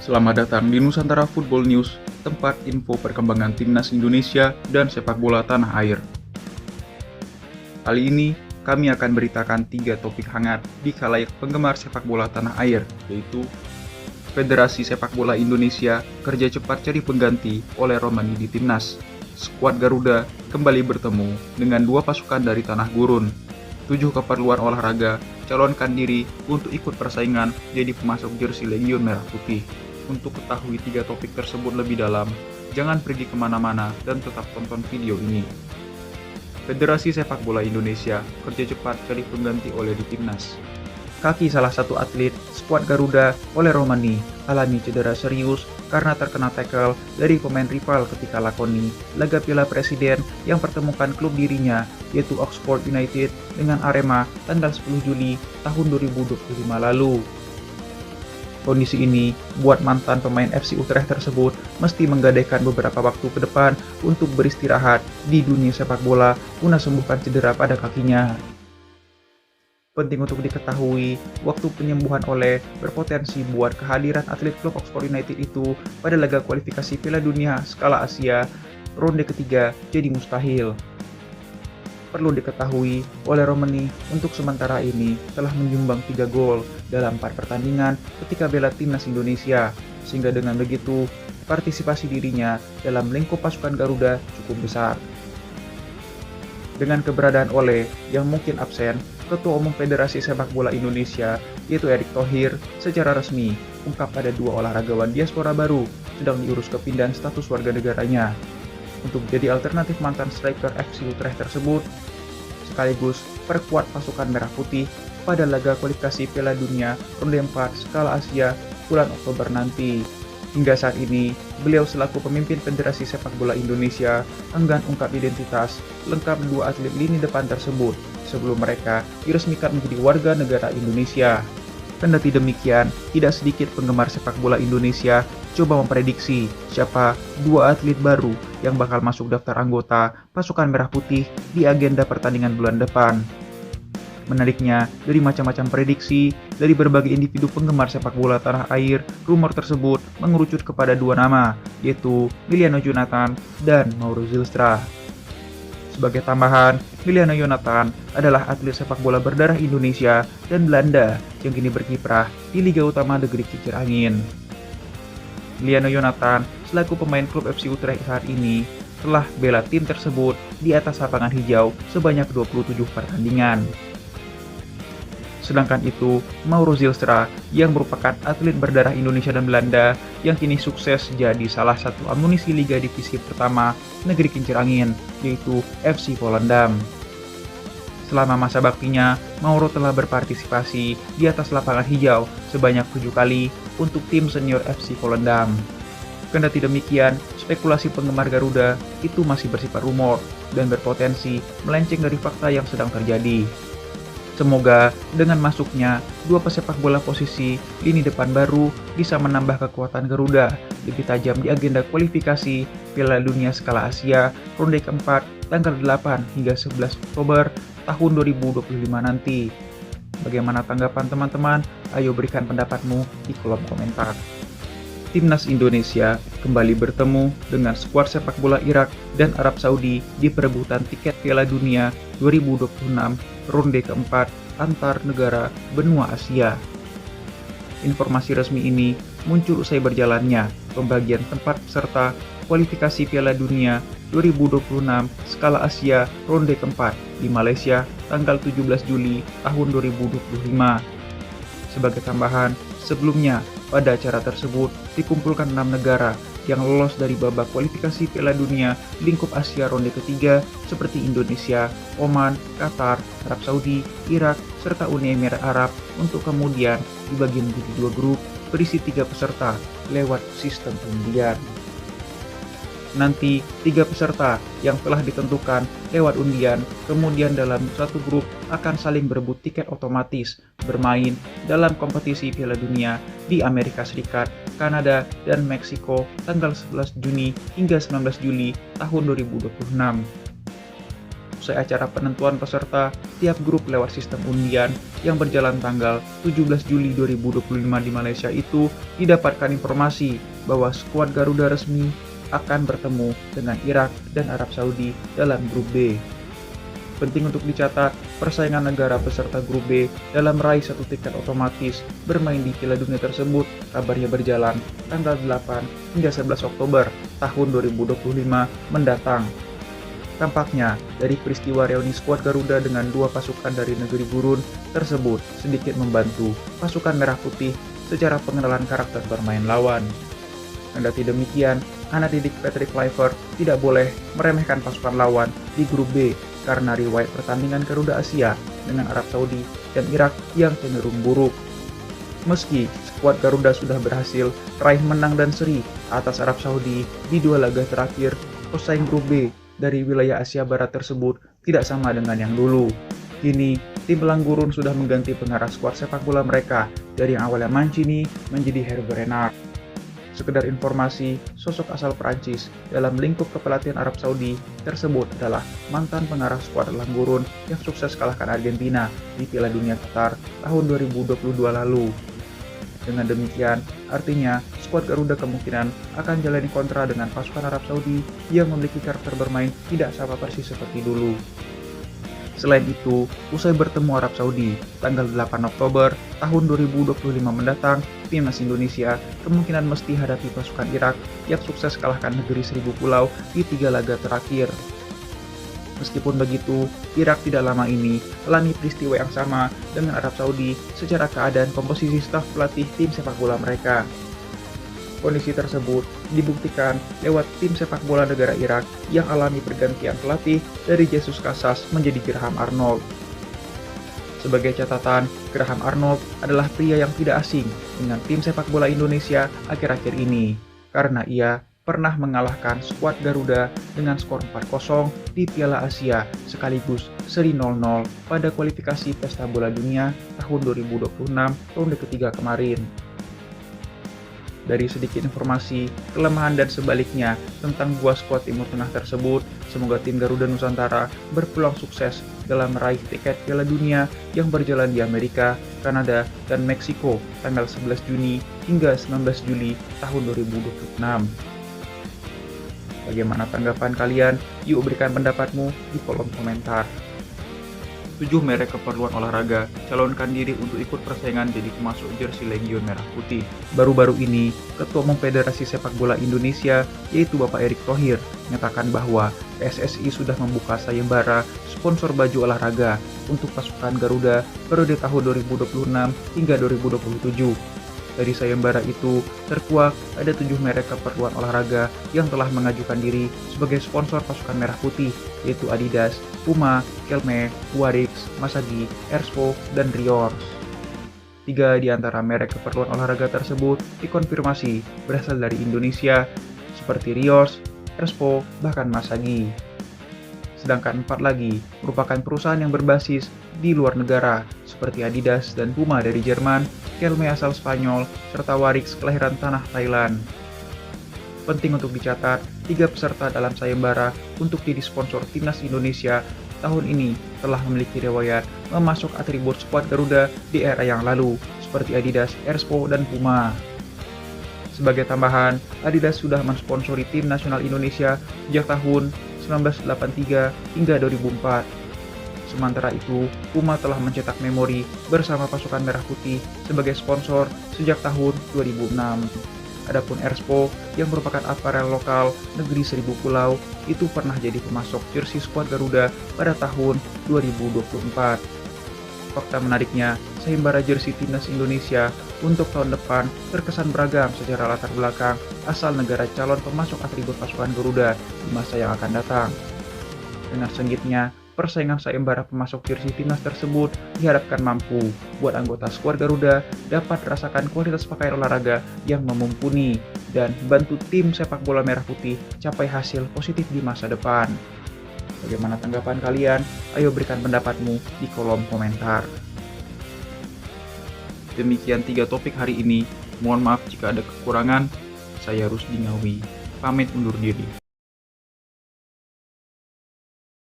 Selamat datang di Nusantara Football News, tempat info perkembangan timnas Indonesia dan sepak bola tanah air. Kali ini, kami akan beritakan 3 topik hangat di khalayak penggemar sepak bola tanah air, yaitu Federasi Sepak Bola Indonesia kerja cepat cari pengganti oleh Romani di timnas. Skuad Garuda kembali bertemu dengan 2 pasukan dari tanah gurun. 7 keperluan olahraga calonkan diri untuk ikut persaingan jadi pemasok jersey Legion Merah Putih. Untuk ketahui 3 topik tersebut lebih dalam, jangan pergi kemana-mana dan tetap tonton video ini. Federasi Sepak Bola Indonesia kerja cepat cari pengganti oleh di timnas. Kaki salah satu atlet skuad Garuda oleh Romani alami cedera serius karena terkena tackle dari pemain rival ketika lakoni laga Piala Presiden yang pertemukan klub dirinya yaitu Oxford United dengan Arema tanggal 10 Juli tahun 2025 lalu. Kondisi ini buat mantan pemain FC Utrecht tersebut mesti menggadaikan beberapa waktu ke depan untuk beristirahat di dunia sepak bola guna sembuhkan cedera pada kakinya. Penting untuk diketahui, waktu penyembuhan oleh berpotensi buat kehadiran atlet klub Oxford United itu pada laga kualifikasi Piala Dunia skala Asia ronde ketiga jadi mustahil. Perlu diketahui oleh Romani untuk sementara ini telah menyumbang 3 gol dalam 4 pertandingan ketika bela timnas Indonesia, sehingga dengan begitu partisipasi dirinya dalam lingkup pasukan Garuda cukup besar. Dengan keberadaan Ole yang mungkin absen, Ketua Umum Federasi Sepak Bola Indonesia yaitu Erick Thohir secara resmi ungkap pada 2 olahragawan diaspora baru sedang diurus kepindahan status warga negaranya untuk jadi alternatif mantan striker FC Utrecht tersebut, sekaligus perkuat pasukan Merah Putih pada laga kualifikasi Piala Dunia ronde 4 skala Asia bulan Oktober nanti. Hingga saat ini, beliau selaku pemimpin Federasi Sepak Bola Indonesia enggan ungkap identitas lengkap 2 atlet lini depan tersebut sebelum mereka diresmikan menjadi warga negara Indonesia. Kendati demikian, tidak sedikit penggemar sepak bola Indonesia coba memprediksi siapa 2 atlet baru yang bakal masuk daftar anggota pasukan Merah Putih di agenda pertandingan bulan depan. Menariknya, dari macam-macam prediksi dari berbagai individu penggemar sepak bola tanah air, rumor tersebut mengerucut kepada 2 nama, yaitu Miliano Jonathan dan Mauro Zylstra. Sebagai tambahan, Miliano Jonathan adalah atlet sepak bola berdarah Indonesia dan Belanda yang kini berkiprah di Liga Utama Negeri Kincir Angin. Miliano Jonathan selaku pemain klub FC Utrecht saat ini telah bela tim tersebut di atas lapangan hijau sebanyak 27 pertandingan. Sedangkan itu, Mauro Zylstra yang merupakan atlet berdarah Indonesia dan Belanda yang kini sukses jadi salah satu amunisi Liga Divisi Pertama Negeri Kincir Angin, yaitu FC Volendam. Selama masa baktinya, Mauro telah berpartisipasi di atas lapangan hijau sebanyak 7 kali untuk tim senior FC Volendam. Kendati demikian, spekulasi penggemar Garuda itu masih bersifat rumor dan berpotensi melenceng dari fakta yang sedang terjadi. Semoga dengan masuknya 2 pesepak bola posisi lini depan baru bisa menambah kekuatan Garuda lebih tajam di agenda kualifikasi Piala Dunia skala Asia ronde keempat tanggal 8 hingga 11 Oktober tahun 2025 nanti. Bagaimana tanggapan teman-teman? Ayo berikan pendapatmu di kolom komentar. Timnas Indonesia kembali bertemu dengan skuad sepak bola Irak dan Arab Saudi di perebutan tiket Piala Dunia 2026 ronde keempat antar negara benua Asia. Informasi resmi ini muncul usai berjalannya pembagian tempat peserta kualifikasi Piala Dunia 2026 skala Asia ronde keempat di Malaysia tanggal 17 Juli tahun 2025. Sebagai tambahan, sebelumnya pada acara tersebut dikumpulkan 6 negara yang lolos dari babak kualifikasi Piala Dunia lingkup Asia ronde ketiga seperti Indonesia, Oman, Qatar, Arab Saudi, Irak, serta Uni Emirat Arab untuk kemudian dibagi menjadi 2 grup berisi 3 peserta lewat sistem undian. Nanti 3 peserta yang telah ditentukan lewat undian kemudian dalam satu grup akan saling berebut tiket otomatis bermain dalam kompetisi Piala Dunia di Amerika Serikat, Kanada, dan Meksiko tanggal 11 Juni hingga 19 Juli tahun 2026. Usai acara penentuan peserta, tiap grup lewat sistem undian yang berjalan tanggal 17 Juli 2025 di Malaysia itu didapatkan informasi bahwa skuad Garuda resmi akan bertemu dengan Irak dan Arab Saudi dalam grup B. Penting untuk dicatat, persaingan negara peserta grup B dalam meraih satu tiket otomatis bermain di Piala Dunia tersebut kabarnya berjalan tanggal 8 hingga 11 Oktober tahun 2025 mendatang. Tampaknya, dari peristiwa reuni skuad Garuda dengan dua pasukan dari negeri gurun tersebut sedikit membantu pasukan Merah Putih secara pengenalan karakter bermain lawan. Kendati demikian, anak didik Patrick Kluivert tidak boleh meremehkan pasukan lawan di grup B karena riwayat pertandingan Garuda Asia dengan Arab Saudi dan Irak yang cenderung buruk. Meski skuad Garuda sudah berhasil raih menang dan seri atas Arab Saudi di dua laga terakhir, pesaing grup B dari wilayah Asia Barat tersebut tidak sama dengan yang dulu. Kini, tim Elang Gurun sudah mengganti pengarah skuad sepak bola mereka dari yang awalnya Mancini menjadi Hervé Renard. Sekedar informasi, sosok asal Perancis dalam lingkup kepelatihan Arab Saudi tersebut adalah mantan pengarah skuad Elang Gurun yang sukses kalahkan Argentina di Piala Dunia Qatar tahun 2022 lalu. Dengan demikian, artinya skuad Garuda kemungkinan akan jalani kontra dengan pasukan Arab Saudi yang memiliki karakter bermain tidak sama persis seperti dulu. Selain itu, usai bertemu Arab Saudi tanggal 8 Oktober tahun 2025 mendatang, timnas Indonesia kemungkinan mesti hadapi pasukan Irak yang sukses kalahkan negeri seribu pulau di 3 laga terakhir. Meskipun begitu, Irak tidak lama ini alami peristiwa yang sama dengan Arab Saudi secara keadaan komposisi staf pelatih tim sepak bola mereka. Kondisi tersebut dibuktikan lewat tim sepak bola negara Irak yang alami pergantian pelatih dari Jesus Casas menjadi Graham Arnold. Sebagai catatan, Graham Arnold adalah pria yang tidak asing dengan tim sepak bola Indonesia akhir-akhir ini, karena ia pernah mengalahkan skuad Garuda dengan skor 4-0 di Piala Asia sekaligus seri 0-0 pada kualifikasi Pesta Bola Dunia tahun 2026 ronde ketiga kemarin. Dari sedikit informasi, kelemahan dan sebaliknya tentang dua skuad Timur Tengah tersebut, semoga tim Garuda Nusantara berpeluang sukses dalam meraih tiket Piala Dunia yang berjalan di Amerika, Kanada, dan Meksiko tanggal 11 Juni hingga 19 Juli tahun 2026. Bagaimana tanggapan kalian? Yuk berikan pendapatmu di kolom komentar. 7 merek keperluan olahraga calonkan diri untuk ikut persaingan jadi pemasok jersey Legion Merah Putih. Baru-baru ini, Ketua Umum Federasi Sepak Bola Indonesia, yaitu Bapak Erick Thohir, menyatakan bahwa PSSI sudah membuka sayembara sponsor baju olahraga untuk pasukan Garuda periode tahun 2026 hingga 2027. Dari sayembara itu, terkuak ada 7 merek keperluan olahraga yang telah mengajukan diri sebagai sponsor pasukan Merah Putih, yaitu Adidas, Puma, Kelme, Huarix, Masagi, Erspo, dan Riors. 3 di antara merek keperluan olahraga tersebut dikonfirmasi berasal dari Indonesia, seperti Riors, Erspo, bahkan Masagi. Sedangkan 4 lagi merupakan perusahaan yang berbasis di luar negara, seperti Adidas dan Puma dari Jerman, Kelme asal Spanyol, serta Huarix kelahiran tanah Thailand. Penting untuk dicatat, 3 peserta dalam sayembara untuk jadi sponsor timnas Indonesia tahun ini telah memiliki riwayat memasok atribut skuad Garuda di era yang lalu, seperti Adidas, Erspo, dan Puma. Sebagai tambahan, Adidas sudah mensponsori tim nasional Indonesia sejak tahun 1983 hingga 2004. Sementara itu, Puma telah mencetak memori bersama pasukan Merah Putih sebagai sponsor sejak tahun 2006. Adapun Erspo, yang merupakan aparel lokal negeri seribu pulau, itu pernah jadi pemasok jersey skuad Garuda pada tahun 2024. Fakta menariknya, sayembara jersey timnas Indonesia untuk tahun depan terkesan beragam secara latar belakang asal negara calon pemasok atribut pasukan Garuda di masa yang akan datang. Dengan sengitnya, persaingan sayembara pemasok jersey timnas tersebut diharapkan mampu buat anggota skuad Garuda dapat merasakan kualitas pakaian olahraga yang memumpuni dan bantu tim sepak bola Merah Putih capai hasil positif di masa depan. Bagaimana tanggapan kalian? Ayo berikan pendapatmu di kolom komentar. Demikian 3 topik hari ini. Mohon maaf jika ada kekurangan. Saya Rusdi Ngawi. Pamit undur diri.